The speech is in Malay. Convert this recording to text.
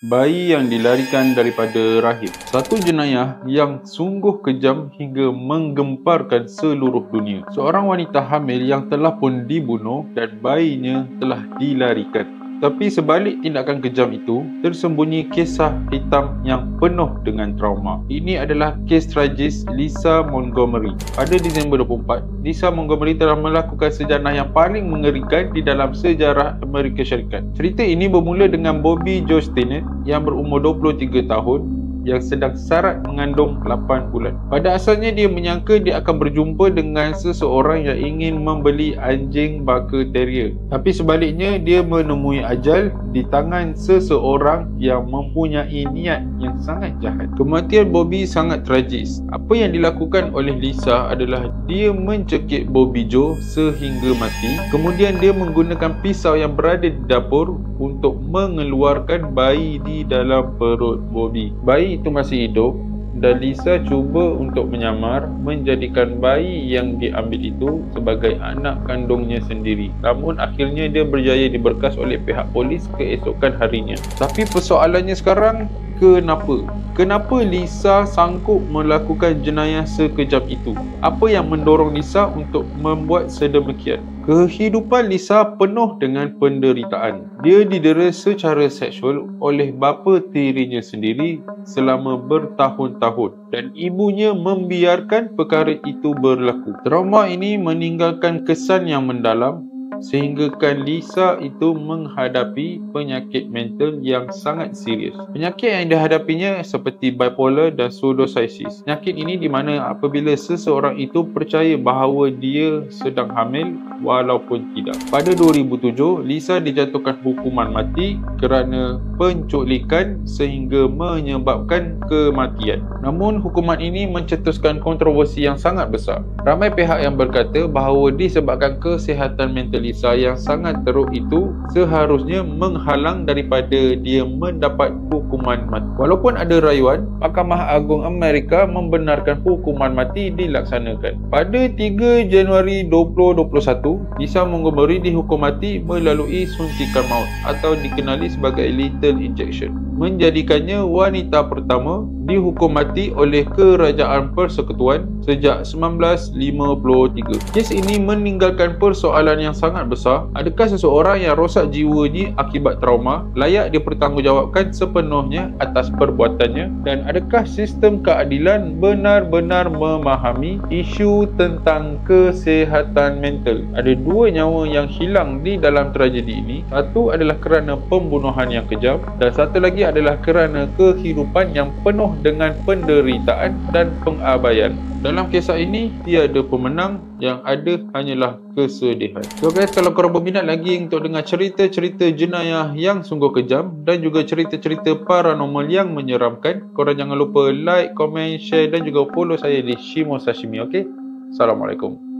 Bayi yang dilarikan daripada rahim. Satu jenayah yang sungguh kejam hingga menggemparkan seluruh dunia. Seorang wanita hamil yang telah pun dibunuh dan bayinya telah dilarikan. Tapi sebalik tindakan kejam itu, tersembunyi kisah hitam yang penuh dengan trauma. Ini adalah kes tragis Lisa Montgomery. Pada Disember 24, Lisa Montgomery telah melakukan sejanah yang paling mengerikan di dalam sejarah Amerika Syarikat. Cerita ini bermula dengan Bobby Joe Stinnett yang berumur 23 tahun yang sedang sarat mengandung 8 bulan. Pada asalnya dia menyangka dia akan berjumpa dengan seseorang yang ingin membeli anjing baka terrier. Tapi sebaliknya dia menemui ajal di tangan seseorang yang mempunyai niat yang sangat jahat. Kematian Bobby sangat tragis. Apa yang dilakukan oleh Lisa adalah dia mencekik Bobby Joe sehingga mati. Kemudian dia menggunakan pisau yang berada di dapur untuk mengeluarkan bayi di dalam perut Bobby. Bayi itu masih hidup dan Lisa cuba untuk menyamar menjadikan bayi yang diambil itu sebagai anak kandungnya sendiri. Namun akhirnya dia berjaya diberkas oleh pihak polis keesokan harinya. Tapi persoalannya sekarang, Kenapa Lisa sanggup melakukan jenayah sekejam itu? Apa yang mendorong Lisa untuk membuat sedemikian? Kehidupan Lisa penuh dengan penderitaan. Dia didera secara seksual oleh bapa tirinya sendiri selama bertahun-tahun dan ibunya membiarkan perkara itu berlaku. Trauma ini meninggalkan kesan yang mendalam sehinggakan Lisa itu menghadapi penyakit mental yang sangat serius. Penyakit yang dihadapinya seperti bipolar dan pseudopsychosis. Penyakit ini di mana apabila seseorang itu percaya bahawa dia sedang hamil walaupun tidak. Pada 2007, Lisa dijatuhkan hukuman mati kerana penculikan sehingga menyebabkan kematian. Namun hukuman ini mencetuskan kontroversi yang sangat besar. Ramai pihak yang berkata bahawa disebabkan kesihatan mental Lisa yang sangat teruk itu seharusnya menghalang daripada dia mendapat hukuman mati. Walaupun ada rayuan, Mahkamah Agung Amerika membenarkan hukuman mati dilaksanakan. Pada 3 Januari 2021, Lisa Montgomery dihukum mati melalui suntikan maut atau dikenali sebagai lethal injection, menjadikannya wanita pertama dihukum mati oleh Kerajaan Persekutuan sejak 1953. Kes ini meninggalkan persoalan yang sangat besar. Adakah seseorang yang rosak jiwanya akibat trauma layak dipertanggungjawabkan sepenuhnya atas perbuatannya? Dan adakah sistem keadilan benar-benar memahami isu tentang kesihatan mental? Ada 2 nyawa yang hilang di dalam tragedi ini. Satu adalah kerana pembunuhan yang kejam dan satu lagi adalah kerana kehidupan yang penuh dengan penderitaan dan pengabaian. Dalam kisah ini, tiada pemenang, yang ada hanyalah kesedihan. So guys, kalau korang berminat lagi untuk dengar cerita-cerita jenayah yang sungguh kejam dan juga cerita-cerita paranormal yang menyeramkan, korang jangan lupa like, komen, share dan juga follow saya di Shimo Sashimi. Okay? Assalamualaikum.